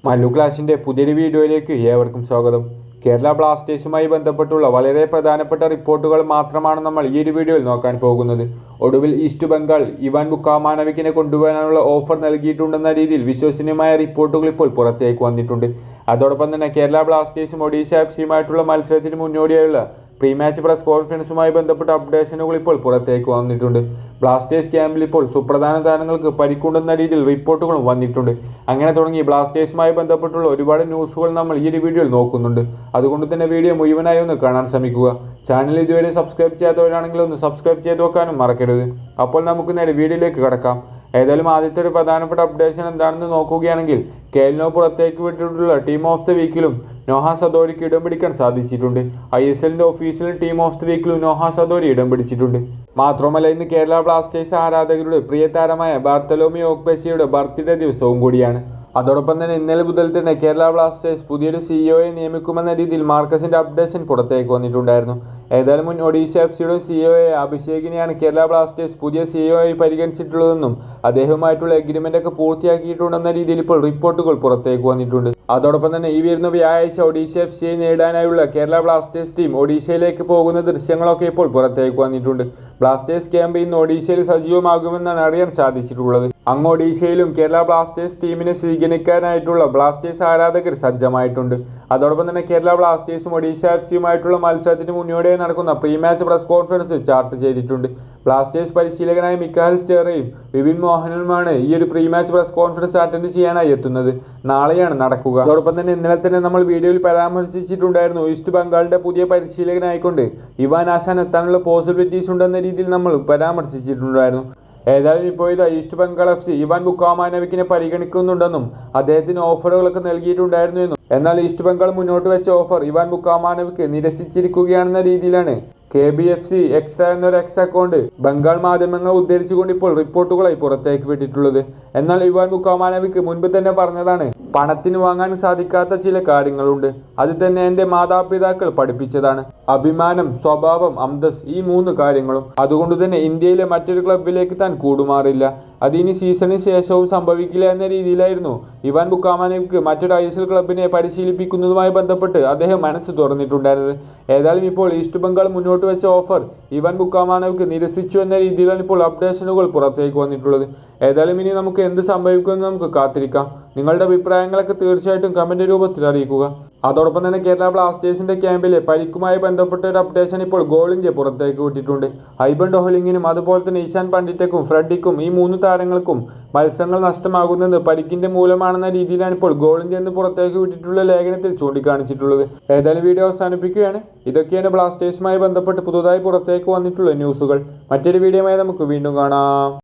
മല്ലു ക്ലാഷിൻ്റെ പുതിയൊരു വീഡിയോയിലേക്ക് ഏവർക്കും സ്വാഗതം. കേരള ബ്ലാസ്റ്റേഴ്സുമായി ബന്ധപ്പെട്ടുള്ള വളരെ പ്രധാനപ്പെട്ട റിപ്പോർട്ടുകൾ മാത്രമാണ് നമ്മൾ ഈ ഒരു വീഡിയോയിൽ നോക്കാൻ പോകുന്നത്. ഒടുവിൽ ഈസ്റ്റ് ബംഗാൾ ഇവാൻ ബുക്കാമാനോവിക്കിനെ കൊണ്ടുവരാനുള്ള ഓഫർ നൽകിയിട്ടുണ്ടെന്ന രീതിയിൽ വിശ്വസനീയമായ റിപ്പോർട്ടുകൾ ഇപ്പോൾ പുറത്തേക്ക് വന്നിട്ടുണ്ട്. അതോടൊപ്പം തന്നെ കേരള ബ്ലാസ്റ്റേഴ്സും ഒഡീഷ എഫ്സിയുമായിട്ടുള്ള മത്സരത്തിന് മുന്നോടിയായുള്ള പ്രീ മാച്ച് പ്രസ് കോൺഫറൻസുമായി ബന്ധപ്പെട്ട അപ്ഡേഷനുകൾ ഇപ്പോൾ പുറത്തേക്ക് വന്നിട്ടുണ്ട്. ബ്ലാസ്റ്റേഴ്സ് ക്യാമ്പിൽ ഇപ്പോൾ സുപ്രധാന താരങ്ങൾക്ക് പരിക്കുണ്ടെന്ന രീതിയിൽ റിപ്പോർട്ടുകളും വന്നിട്ടുണ്ട്. അങ്ങനെ തുടങ്ങി ബ്ലാസ്റ്റേഴ്സുമായി ബന്ധപ്പെട്ടുള്ള ഒരുപാട് ന്യൂസുകൾ നമ്മൾ ഈ ഒരു വീഡിയോയിൽ നോക്കുന്നുണ്ട്. അതുകൊണ്ട് തന്നെ വീഡിയോ മുഴുവനായി ഒന്ന് കാണാൻ ശ്രമിക്കുക. ചാനൽ ഇതുവരെ സബ്സ്ക്രൈബ് ചെയ്യാത്തവരാണെങ്കിൽ ഒന്ന് സബ്സ്ക്രൈബ് ചെയ്ത് വെക്കാനും മറക്കരുത്. അപ്പോൾ നമുക്ക് നേരെ വീഡിയോയിലേക്ക് കടക്കാം. ഏതായാലും ആദ്യത്തെ ഒരു പ്രധാനപ്പെട്ട അപ്ഡേഷൻ എന്താണെന്ന് നോക്കുകയാണെങ്കിൽ കേൽനോ പുറത്തേക്ക് വിട്ടിട്ടുള്ള ടീം ഓഫ് ദ വീക്കിലും നോഹ സദോരിക്ക് ഇടം പിടിക്കാൻ സാധിച്ചിട്ടുണ്ട്. ISLന്റെ ഒഫീഷ്യൽ ടീം ഓഫ് ദ വീക്കിലും നോഹ സദോരി ഇടം പിടിച്ചിട്ടുണ്ട്. മാത്രമല്ല ഇന്ന് കേരള ബ്ലാസ്റ്റേഴ്സ് ആരാധകരുടെ പ്രിയ താരമായ ബാർത്തലോമിയോ ഓഗ്ബെസിയുടെ ബർത്ത്ഡേ ദിവസവും കൂടിയാണ്. അതോടൊപ്പം തന്നെ ഇന്നലെ മുതൽ തന്നെ കേരള ബ്ലാസ്റ്റേഴ്സ് പുതിയൊരു സിഇഒയെ നിയമിക്കുമെന്ന രീതിയിൽ മാർക്കസിന്റെ അപ്ഡേഷൻ പുറത്തേക്ക് വന്നിട്ടുണ്ടായിരുന്നു. ഏതായാലും മുൻ ഒഡീഷ എഫ്സിയുടെ സിഇഒയെ അഭിഷേകിനെയാണ് കേരള ബ്ലാസ്റ്റേഴ്സ് പുതിയ സിഇഒയായി പരിഗണിച്ചിട്ടുള്ളതെന്നും അദ്ദേഹവുമായിട്ടുള്ള എഗ്രിമെന്റ് ഒക്കെ പൂർത്തിയാക്കിയിട്ടുണ്ടെന്ന രീതിയിൽ ഇപ്പോൾ റിപ്പോർട്ടുകൾ പുറത്തേക്ക് വന്നിട്ടുണ്ട്. അതോടൊപ്പം തന്നെ ഈ വരുന്ന വ്യാഴാഴ്ച ഒഡീഷ എഫ്സിയെ നേടാനായുള്ള കേരള ബ്ലാസ്റ്റേഴ്സ് ടീം ഒഡീഷയിലേക്ക് പോകുന്ന ദൃശ്യങ്ങളൊക്കെ ഇപ്പോൾ പുറത്തേക്ക് വന്നിട്ടുണ്ട്. ബ്ലാസ്റ്റേഴ്സ് ക്യാമ്പ് ഇന്ന് ഒഡീഷയിൽ സജീവമാകുമെന്നാണ് അറിയാൻ സാധിച്ചിട്ടുള്ളത്. അങ്ങ് ഒഡീഷയിലും കേരള ബ്ലാസ്റ്റേഴ്സ് ടീമിനെ സ്വീകരിക്കാനായിട്ടുള്ള ബ്ലാസ്റ്റേഴ്സ് ആരാധകർ സജ്ജമായിട്ടുണ്ട്. അതോടൊപ്പം തന്നെ കേരള ബ്ലാസ്റ്റേഴ്സും ഒഡീഷ എഫ്സിയുമായിട്ടുള്ള മത്സരത്തിന് മുന്നോടിയായി നടക്കുന്ന pre match press conference chart ചെയ്തിട്ടുണ്ട്. ബ്ലാസ്റ്റേഴ്സ് പരിശീലകനായ മിക്കാൽ സ്റ്റെറയും വിപിൻ മോഹനുമാണ് ഈ ഒരു pre match press conference attend ചെയ്യാനായി എത്തുന്നത്. നാളെയാണ് നടക്കുക. അതോടൊപ്പം തന്നെ ഇന്നലെ തന്നെ നമ്മൾ വീഡിയോയിൽ പരാമർശിച്ചിട്ടുണ്ടായിരുന്നു, ഈസ്റ്റ് ബംഗാളിന്റെ പുതിയ പരിശീലകനായിക്കൊണ്ട് ഇവാൻ ആശാൻ എത്താനുള്ള പോസിബിലിറ്റീസ് ഉണ്ടെന്ന രീതിയിൽ നമ്മൾ പരാമർശിച്ചിട്ടുണ്ടായിരുന്നു. ഏതായാലും ഇപ്പോൾ ഇത് ഈസ്റ്റ് ബംഗാൾ എഫ്സി ഇവാൻ ബുക്കാമാനോവിക്കിനെ പരിഗണിക്കുന്നുണ്ടെന്നും അദ്ദേഹത്തിന് ഓഫറുകളൊക്കെ നൽകിയിട്ടുണ്ടായിരുന്നു എന്നും, എന്നാൽ ഈസ്റ്റ് ബംഗാൾ മുന്നോട്ട് വെച്ച ഓഫർ ഇവാൻ ബുക്കാമാനോവിക്ക് നിരസിച്ചിരിക്കുകയാണെന്ന രീതിയിലാണ് KBFC എക്സ്ട്രാ എന്നൊരു എക്സ് അക്കൗണ്ട് ബംഗാൾ മാധ്യമങ്ങൾ ഉദ്ധരിച്ചുകൊണ്ട് ഇപ്പോൾ റിപ്പോർട്ടുകളായി പുറത്തേക്ക് വിട്ടിട്ടുള്ളത്. എന്നാൽ ഇവാൻ ബുക്കാമാനോവിക്ക് മുൻപ് തന്നെ പറഞ്ഞതാണ്, പണത്തിന് വാങ്ങാൻ സാധിക്കാത്ത ചില കാര്യങ്ങളുണ്ട്, അത് തന്നെ എൻ്റെ മാതാപിതാക്കൾ പഠിപ്പിച്ചതാണ്. അഭിമാനം, സ്വഭാവം, അന്തസ്, ഈ 3 കാര്യങ്ങളും. അതുകൊണ്ട് തന്നെ ഇന്ത്യയിലെ മറ്റൊരു ക്ലബിലേക്ക് താൻ കൂടുമാറില്ല. അതിനി സീസണിന് ശേഷവും സംഭവിക്കില്ല എന്ന രീതിയിലായിരുന്നു ഇവാൻ ബുക്കാമാനോവിക്ക് മറ്റൊരു ISL ക്ലബിനെ പരിശീലിപ്പിക്കുന്നതുമായി ബന്ധപ്പെട്ട് അദ്ദേഹം മനസ്സ് തുറന്നിട്ടുണ്ടായിരുന്നത്. ഏതായാലും ഇപ്പോൾ ഈസ്റ്റ് ബംഗാൾ മുന്നോട്ട് വെച്ച ഓഫർ ഇവാൻ ബുക്കാമാനോവിക്ക് നിരസിച്ചു എന്ന രീതിയിലാണ് ഇപ്പോൾ അപ്ഡേഷനുകൾ പുറത്തേക്ക് വന്നിട്ടുള്ളത്. ഏതായാലും ഇനി നമുക്ക് എന്ത് സംഭവിക്കുമെന്ന് നമുക്ക് കാത്തിരിക്കാം. നിങ്ങളുടെ അഭിപ്രായങ്ങളൊക്കെ തീർച്ചയായിട്ടും കമന്റ് രൂപത്തിൽ അറിയിക്കുക. അതോടൊപ്പം തന്നെ കേരള ബ്ലാസ്റ്റേഴ്സിന്റെ ക്യാമ്പിലെ പരിക്കുമായി ബന്ധപ്പെട്ട ഒരു അപ്ഡേഷൻ ഇപ്പോൾ ഗോൾ ഇന്ത്യ പുറത്തേക്ക് വിട്ടിട്ടുണ്ട്. ഐബൻ ഡൊഹലിങ്ങിനും അതുപോലെ തന്നെ ഈശാൻ പണ്ഡിറ്റക്കും ഫ്രെഡിക്കും ഈ 3 താരങ്ങൾക്കും മത്സരങ്ങൾ നഷ്ടമാകുന്നത് പരിക്കിന്റെ മൂലമാണെന്ന രീതിയിലാണ് ഇപ്പോൾ ഗോൾ ഇന്ത്യ എന്ന് പുറത്തേക്ക് വിട്ടിട്ടുള്ള ലേഖനത്തിൽ ചൂണ്ടിക്കാണിച്ചിട്ടുള്ളത്. ഏതായാലും വീഡിയോ അവസാനിപ്പിക്കുകയാണ്. ഇതൊക്കെയാണ് ബ്ലാസ്റ്റേഴ്സുമായി ബന്ധപ്പെട്ട് പുതുതായി പുറത്തേക്ക് വന്നിട്ടുള്ള ന്യൂസുകൾ. മറ്റൊരു വീഡിയോയുമായി നമുക്ക് വീണ്ടും കാണാം.